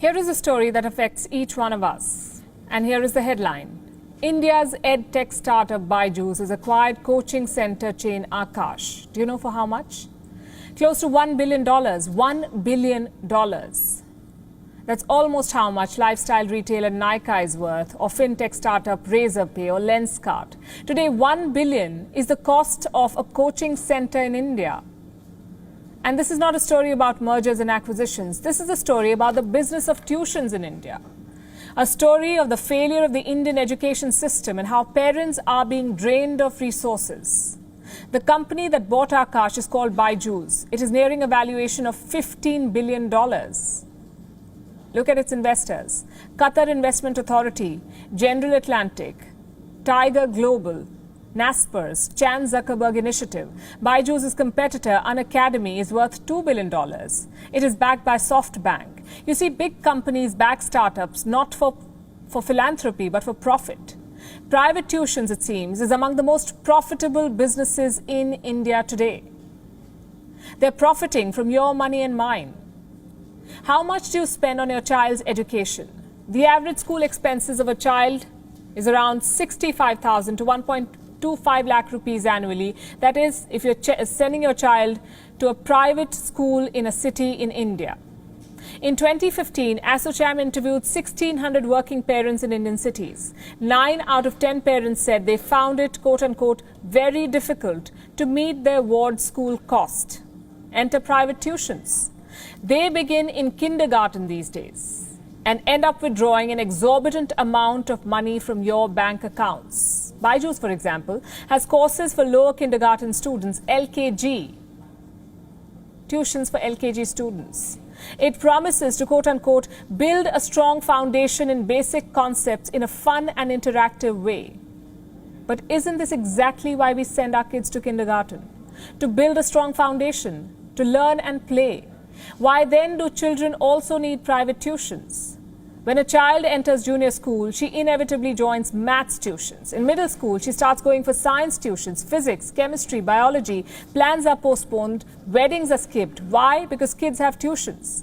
Here is a story that affects each one of us. And here is the headline. India's ed-tech startup Byju's has acquired coaching center chain Akash. Do you know for how much? Close to $1 billion. $1 billion. That's almost how much lifestyle retailer Nykaa is worth, or fintech startup Razorpay or Lenskart. Today, $1 billion is the cost of a coaching center in India. And this is not a story about mergers and acquisitions. This is a story about the business of tuitions in India. A story of the failure of the Indian education system and how parents are being drained of resources. The company that bought Akash is called Byju's. It is nearing a valuation of $15 billion. Look at its investors. Qatar Investment Authority, General Atlantic, Tiger Global, Naspers, Chan Zuckerberg Initiative. Byju's competitor, Unacademy, is worth $2 billion. It is backed by SoftBank. You see, big companies back startups not for philanthropy but for profit. Private tuitions, it seems, is among the most profitable businesses in India today. They're profiting from your money and mine. How much do you spend on your child's education? The average school expenses of a child is around 65,000 to 1.25 lakh rupees annually. That is, if you're sending your child to a private school in a city in India. In 2015, ASSOCHAM interviewed 1,600 working parents in Indian cities. 9 out of 10 parents said they found it, quote-unquote, very difficult to meet their ward school cost. Enter private tuitions. They begin in kindergarten these days and end up withdrawing an exorbitant amount of money from your bank accounts. Byju's, for example, has courses for lower kindergarten students, LKG, tuitions for LKG students. It promises to, quote-unquote, build a strong foundation in basic concepts in a fun and interactive way. But isn't this exactly why we send our kids to kindergarten? To build a strong foundation, to learn and play. Why then do children also need private tuitions? When a child enters junior school, she inevitably joins maths tuitions. In middle school, she starts going for science tuitions, physics, chemistry, biology. Plans are postponed, weddings are skipped. Why? Because kids have tuitions.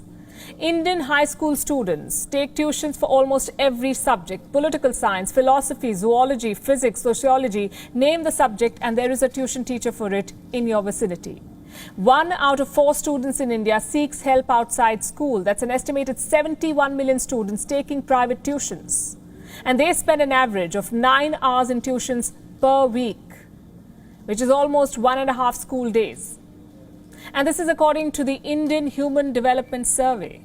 Indian high school students take tuitions for almost every subject: political science, philosophy, zoology, physics, sociology. Name the subject and there is a tuition teacher for it in your vicinity. 1 out of 4 students in India seeks help outside school. That's an estimated 71 million students taking private tuitions. And they spend an average of 9 hours in tuitions per week, which is almost 1.5 school days. And this is according to the Indian Human Development Survey.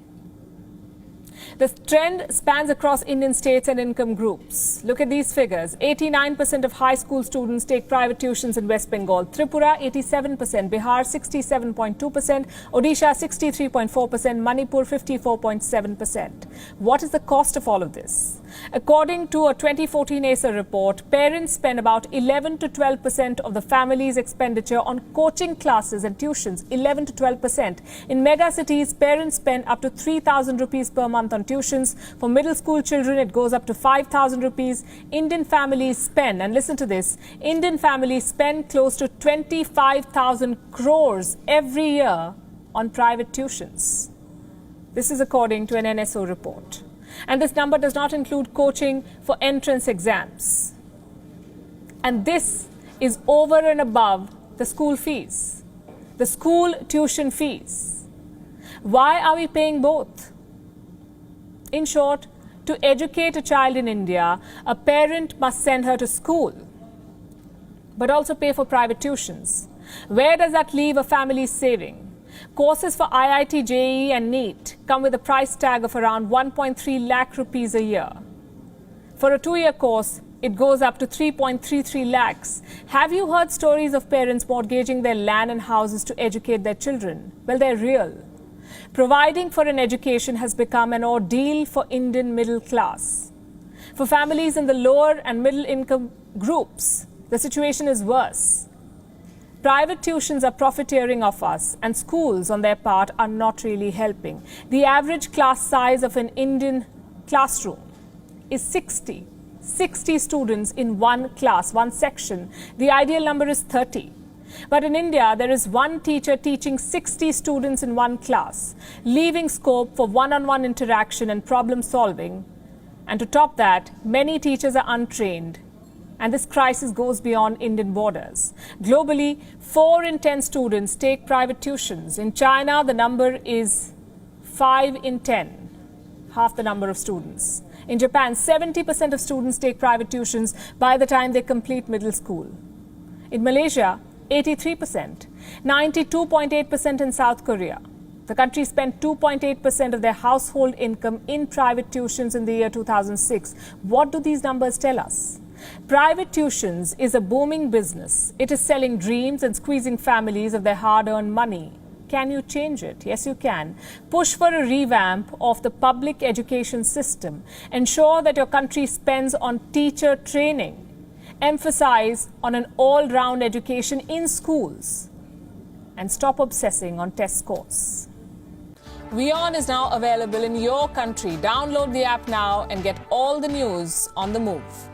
The trend spans across Indian states and income groups. Look at these figures. 89% of high school students take private tuitions in West Bengal. Tripura, 87%. Bihar, 67.2%. Odisha, 63.4%. Manipur, 54.7%. What is the cost of all of this? According to a 2014 ASA report, parents spend about 11 to 12% of the family's expenditure on coaching classes and tuitions. 11 to 12%. In mega cities, parents spend up to 3,000 rupees per month on tuitions. For middle school children, it goes up to 5,000 rupees. Indian families spend, and listen to this, Indian families spend close to 25,000 crores every year on private tuitions. This is according to an NSO report. And this number does not include coaching for entrance exams. And this is over and above the school fees, the school tuition fees. Why are we paying both? In short, to educate a child in India, a parent must send her to school, but also pay for private tuitions. Where does that leave a family's saving? Courses for IIT, JEE and NEET come with a price tag of around 1.3 lakh rupees a year. For a 2-year course, it goes up to 3.33 lakhs. Have you heard stories of parents mortgaging their land and houses to educate their children? Well, they're real. Providing for an education has become an ordeal for Indian middle class. For families in the lower and middle income groups, the situation is worse. Private tuitions are profiteering off us, and schools on their part are not really helping. The average class size of an Indian classroom is 60 students in one class, one section. The ideal number is 30. But in India, there is one teacher teaching 60 students in one class, leaving scope for one-on-one interaction and problem solving. And to top that, many teachers are untrained. And this crisis goes beyond Indian borders. Globally, 4 in 10 students take private tuitions. In China, the number is 5 in 10, half the number of students. In Japan, 70% of students take private tuitions by the time they complete middle school. In Malaysia, 83%, 92.8% in South Korea. The country spent 2.8% of their household income in private tuitions in the year 2006. What do these numbers tell us? Private tuitions is a booming business. It is selling dreams and squeezing families of their hard-earned money. Can you change it? Yes, you can. Push for a revamp of the public education system. Ensure that your country spends on teacher training. Emphasize on an all-round education in schools. And stop obsessing on test scores. WION is now available in your country. Download the app now and get all the news on the move.